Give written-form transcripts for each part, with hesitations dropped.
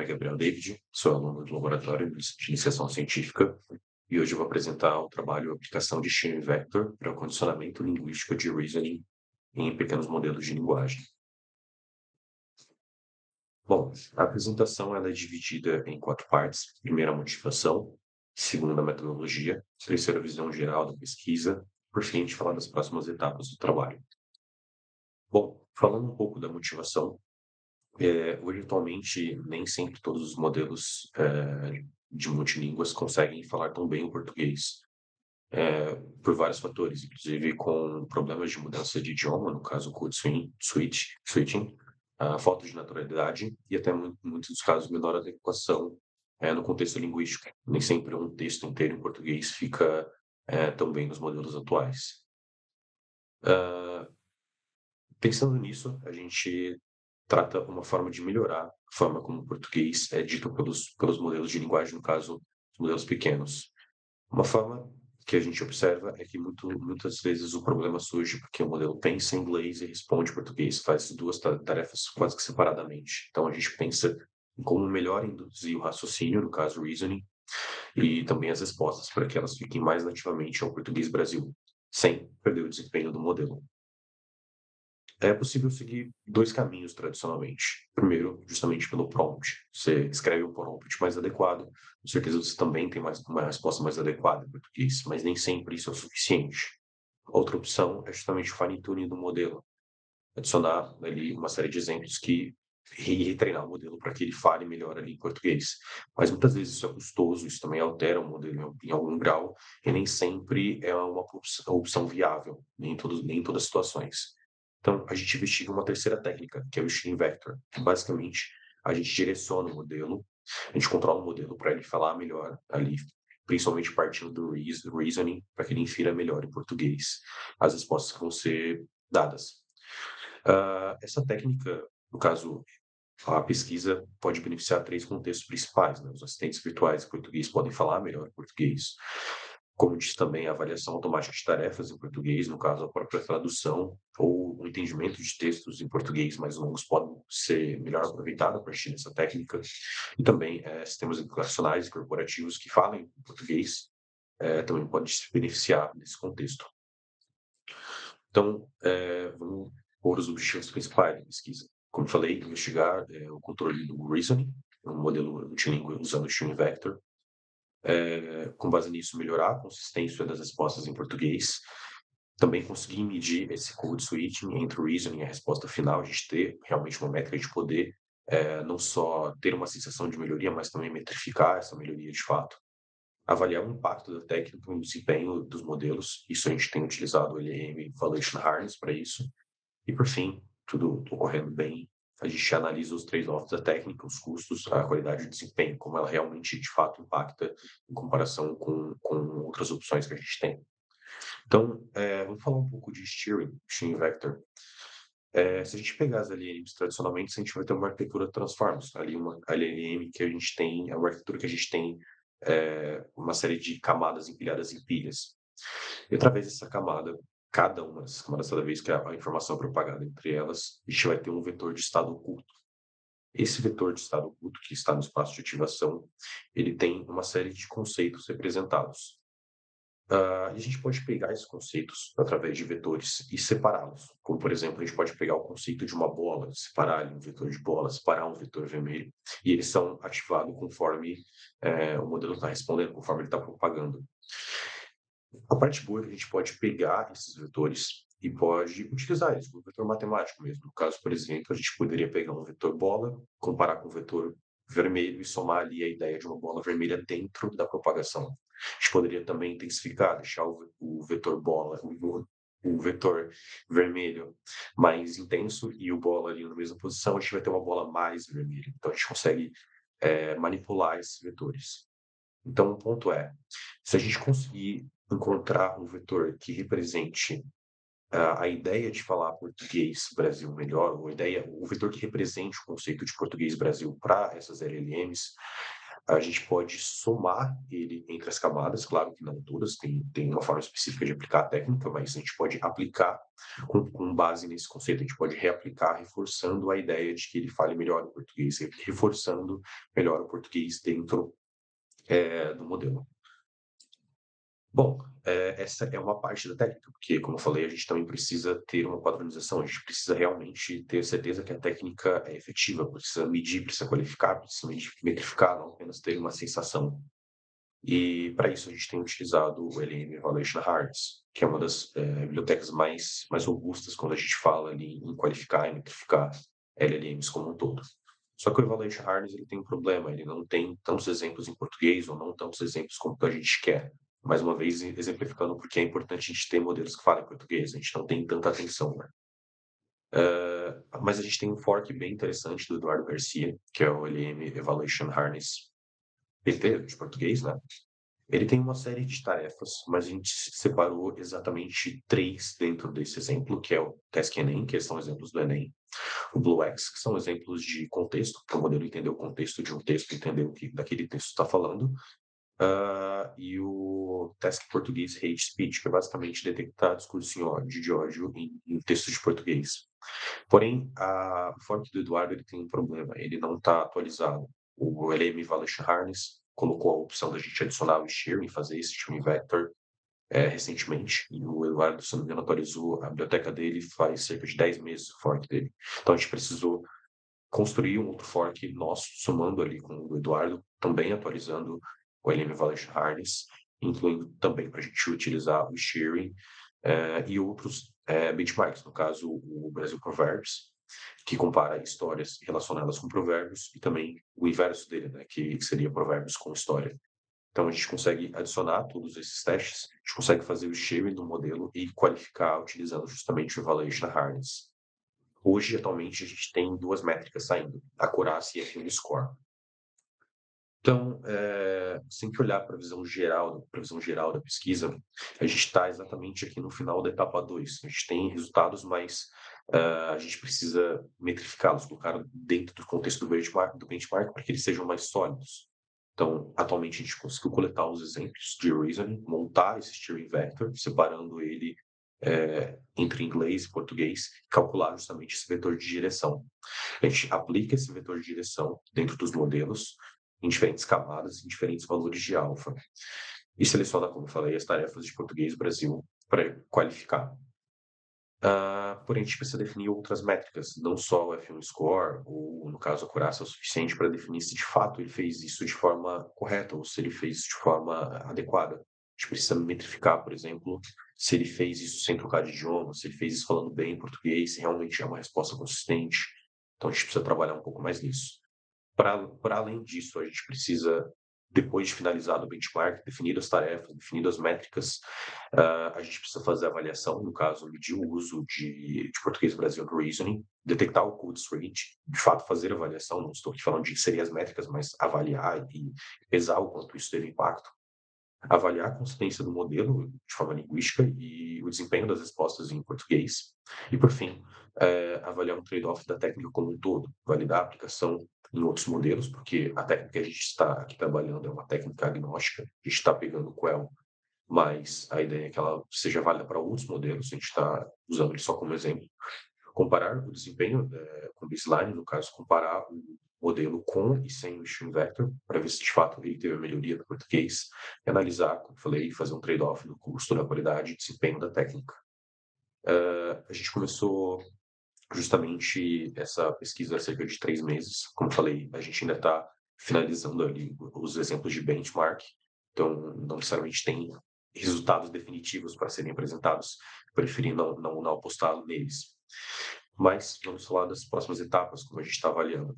nome é Gabriel David, sou aluno do Laboratório de Iniciação Científica e hoje eu vou apresentar o trabalho Aplicação de Streaming Vector para o condicionamento linguístico de Reasoning em pequenos modelos de linguagem. Bom, a apresentação ela é dividida em 4 partes. Primeira, a motivação. Segunda, a metodologia. Terceira, a visão geral da pesquisa. Por fim, a gente falar das próximas etapas do trabalho. Bom, falando um pouco da motivação, hoje, atualmente, nem sempre todos os modelos de multilínguas conseguem falar tão bem o português, por vários fatores, inclusive com problemas de mudança de idioma, no caso, switching, a falta de naturalidade e até muitos dos casos menor adequação no contexto linguístico. Nem sempre um texto inteiro em português fica tão bem nos modelos atuais. Pensando nisso, a gente trata uma forma de melhorar a forma como o português é dito pelos modelos de linguagem, no caso, os modelos pequenos. Uma forma que a gente observa é que muitas vezes o problema surge porque o modelo pensa em inglês e responde em português, faz duas tarefas quase que separadamente. Então, a gente pensa em como melhor induzir o raciocínio, no caso, reasoning, e também as respostas, para que elas fiquem mais nativamente ao português Brasil, sem perder o desempenho do modelo. É possível seguir 2 caminhos tradicionalmente. Primeiro, justamente pelo prompt. Você escreve o prompt mais adequado, com certeza você também tem uma resposta mais adequada em português, mas nem sempre isso é o suficiente. Outra opção é justamente o fine tuning do modelo. Adicionar ali uma série de exemplos e retreinar o modelo para que ele fale melhor ali em português. Mas muitas vezes isso é custoso, isso também altera o modelo em algum grau, e nem sempre é uma opção viável, nem em todas as situações. Então, a gente investiga uma terceira técnica, que é o Stream Vector, que basicamente a gente direciona o modelo, a gente controla o modelo para ele falar melhor ali, principalmente partindo do reasoning, para que ele infira melhor em português as respostas que vão ser dadas. Essa técnica, no caso, a pesquisa pode beneficiar 3 contextos principais, né? Os assistentes virtuais em português podem falar melhor português, como diz também a avaliação automática de tarefas em português, no caso, a própria tradução ou o entendimento de textos em português mais longos podem ser melhor aproveitados a partir dessa técnica. E também sistemas educacionais e corporativos que falem em português também podem se beneficiar desse contexto. Então, vamos pôr os objetivos principais da pesquisa. Como falei, investigar o controle do reasoning, um modelo multilíngue usando o Stream Vector. Com base nisso, melhorar a consistência das respostas em português. Também conseguir medir esse code switching entre o reasoning e a resposta final, a gente ter realmente uma métrica de poder, não só ter uma sensação de melhoria, mas também metrificar essa melhoria de fato. Avaliar o impacto da técnica no desempenho dos modelos, isso a gente tem utilizado o LLM Evaluation Harness para isso. E por fim, tudo ocorrendo bem, a gente analisa os trade-offs da técnica, os custos, a qualidade de desempenho, como ela realmente, de fato, impacta em comparação com outras opções que a gente tem. Então, vamos falar um pouco de Stream Vector. Se a gente pegar as LLMs tradicionalmente, a gente vai ter uma arquitetura Transformers, ali uma LLM que a gente tem, é uma arquitetura que a gente tem uma série de camadas empilhadas em pilhas. E através dessa camada, cada uma dessas camadas, toda vez que a informação é propagada entre elas, a gente vai ter um vetor de estado oculto. Esse vetor de estado oculto, que está no espaço de ativação, ele tem uma série de conceitos representados. E a gente pode pegar esses conceitos através de vetores e separá-los. Como, por exemplo, a gente pode pegar o conceito de uma bola, separar ali um vetor de bola, separar um vetor vermelho, e eles são ativados conforme o modelo está respondendo, conforme ele está propagando. A parte boa é que a gente pode pegar esses vetores e pode utilizar eles como vetor matemático mesmo. No caso, por exemplo, a gente poderia pegar um vetor bola, comparar com o vetor vermelho e somar ali a ideia de uma bola vermelha dentro da propagação. A gente poderia também intensificar, deixar o vetor bola, o vetor vermelho mais intenso e o bola ali na mesma posição, a gente vai ter uma bola mais vermelha. Então, a gente consegue manipular esses vetores. Então, o ponto é, se a gente conseguir encontrar um vetor que represente a ideia de falar português Brasil melhor, ou o vetor que represente o conceito de português Brasil para essas LLMs, A gente pode somar ele entre as camadas, claro que não todas, tem uma forma específica de aplicar a técnica, mas a gente pode aplicar com base nesse conceito, a gente pode reaplicar, reforçando a ideia de que ele fale melhor o português, reforçando melhor o português dentro, do modelo. Bom, essa é uma parte da técnica, porque, como eu falei, a gente também precisa ter uma padronização, a gente precisa realmente ter certeza que a técnica é efetiva, precisa medir, precisa qualificar, precisa metrificar, não apenas ter uma sensação. E para isso a gente tem utilizado o LM Evaluation Harness, que é uma das bibliotecas mais robustas quando a gente fala ali em qualificar e metrificar LLMs como um todo. Só que o Evaluation Harness ele tem um problema, ele não tem tantos exemplos em português ou não tantos exemplos como a gente quer. Mais uma vez, exemplificando porque é importante a gente ter modelos que falem português, a gente não tem tanta atenção, né? Mas a gente tem um fork bem interessante do Eduardo Garcia, que é o LM Evaluation Harness PT, de português, né? Ele tem uma série de tarefas, mas a gente separou exatamente 3 dentro desse exemplo, que é o Task Enem, que são exemplos do Enem, o BlueX, que são exemplos de contexto, para o modelo entender o contexto de um texto, entender o que daquele texto está falando, e o Task Português Hate Speech, que é basicamente detectar discurso de ódio em textos de português. Porém, o fork do Eduardo ele tem um problema, ele não está atualizado. O LM Evaluation Harness colocou a opção da gente adicionar o Shearing, fazer esse Stream Vector recentemente, e o Eduardo, se não me engano, atualizou a biblioteca dele faz cerca de 10 meses, o fork dele. Então a gente precisou construir um outro fork nosso, somando ali com o do Eduardo, também atualizando o LM Evaluation Harness, incluindo também para a gente utilizar o Shearing e outros benchmarks, no caso o Brasil Proverbs, que compara histórias relacionadas com provérbios e também o inverso dele, né, que seria provérbios com história. Então a gente consegue adicionar todos esses testes, a gente consegue fazer o sharing do modelo e qualificar utilizando justamente o Evaluation Harness. Hoje, atualmente, a gente tem 2 métricas saindo, a Corace e a Film Score. Então, se a gente olhar para a visão geral da pesquisa, a gente está exatamente aqui no final da etapa 2. A gente tem resultados, mas a gente precisa metrificá-los, colocar dentro do contexto do benchmark para que eles sejam mais sólidos. Então, atualmente, a gente conseguiu coletar os exemplos de reasoning, montar esse steering vector, separando ele entre inglês e português, calcular justamente esse vetor de direção. A gente aplica esse vetor de direção dentro dos modelos, em diferentes camadas, em diferentes valores de alfa, e seleciona, como eu falei, as tarefas de português Brasil para qualificar. Porém, a gente precisa definir outras métricas, não só o F1 score, ou no caso a acurácia é o suficiente para definir se de fato ele fez isso de forma correta ou se ele fez isso de forma adequada. A gente precisa metrificar, por exemplo, se ele fez isso sem trocar de idioma, se ele fez isso falando bem português, se realmente é uma resposta consistente. Então a gente precisa trabalhar um pouco mais nisso. Para além disso, a gente precisa, depois de finalizado o benchmark, definir as tarefas, definir as métricas, a gente precisa fazer a avaliação, no caso, medir o uso de português Brasil no reasoning, detectar o code switch, de fato fazer a avaliação, não estou aqui falando de inserir as métricas, mas avaliar e pesar o quanto isso teve impacto, avaliar a consistência do modelo de forma linguística e o desempenho das respostas em português. E, por fim, avaliar um trade-off da técnica como um todo, validar a aplicação em outros modelos, porque a técnica que a gente está aqui trabalhando é uma técnica agnóstica, a gente está pegando o Quell, mas a ideia é que ela seja válida para outros modelos, a gente está usando ele só como exemplo. Comparar o desempenho com o baseline, no caso, comparar o modelo com e sem o stream vector, para ver se de fato ele teve a melhoria do português, e analisar, como falei, fazer um trade-off do custo, da qualidade e desempenho da técnica. A gente começou justamente essa pesquisa há cerca de 3 meses. Como falei, a gente ainda está finalizando ali os exemplos de benchmark, então não necessariamente tem resultados definitivos para serem apresentados, preferi não apostar neles. Mas vamos falar das próximas etapas, como a gente está avaliando.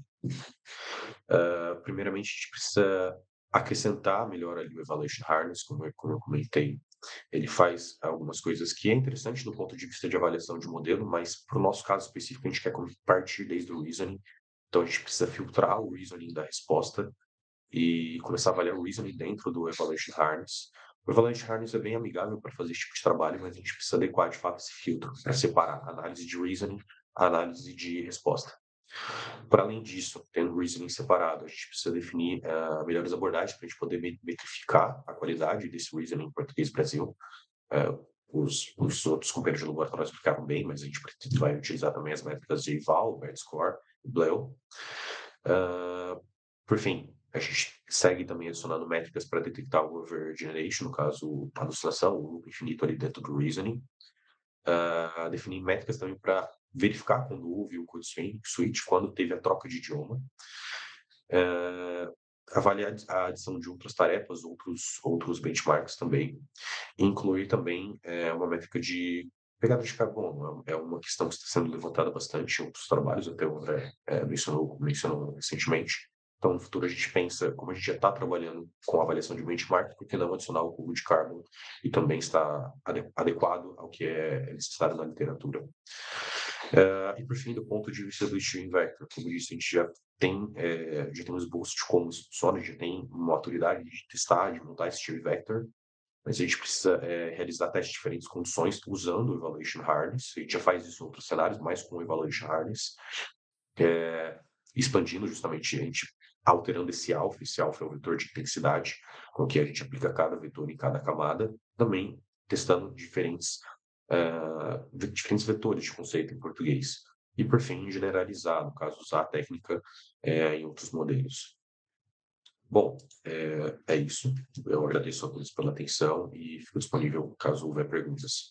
Primeiramente, a gente precisa acrescentar melhor ali o Evaluation Harness, como eu comentei. Ele faz algumas coisas que é interessante do ponto de vista de avaliação de modelo, mas para o nosso caso específico, a gente quer partir desde o reasoning. Então, a gente precisa filtrar o reasoning da resposta e começar a avaliar o reasoning dentro do Evaluation Harness. O Evaluation Harness é bem amigável para fazer esse tipo de trabalho, mas a gente precisa adequar de fato esse filtro para separar a análise de reasoning, a análise de resposta. Para além disso, tendo o reasoning separado, a gente precisa definir melhores abordagens para a gente poder metrificar a qualidade desse reasoning em português Brasil. Eh, os outros companheiros de laboratório explicaram bem, mas a gente vai utilizar também as métricas de eval, score e BLEU. Por fim, a gente segue também adicionando métricas para detectar o overgeneration, no caso, a alucinação, o loop infinito ali dentro do reasoning. Definir métricas também para verificar quando houve o code switch, quando teve a troca de idioma. Avaliar a adição de outras tarefas, outros benchmarks também. E incluir também uma métrica de pegada de carbono. É uma questão que está sendo levantada bastante em outros trabalhos, até o André mencionou recentemente. Então, no futuro, a gente pensa, como a gente já está trabalhando com a avaliação de benchmark, por que não adicionar o cubo de carbono e também está adequado ao que é necessário na literatura. E por fim, do ponto de vista do stream vector, como disse, a gente já tem um esboço de como isso funciona, já tem uma autoridade de testar, de montar esse stream vector, mas a gente precisa realizar testes de diferentes condições usando o Evaluation Harness. A gente já faz isso em outros cenários, mas com o Evaluation Harness, expandindo justamente, a gente alterando esse alfa é o vetor de intensidade, com que a gente aplica cada vetor em cada camada, também testando diferentes vetores de conceito em português. E, por fim, generalizar, no caso, usar a técnica em outros modelos. Bom, é isso. Eu agradeço a todos pela atenção e fico disponível caso houver perguntas.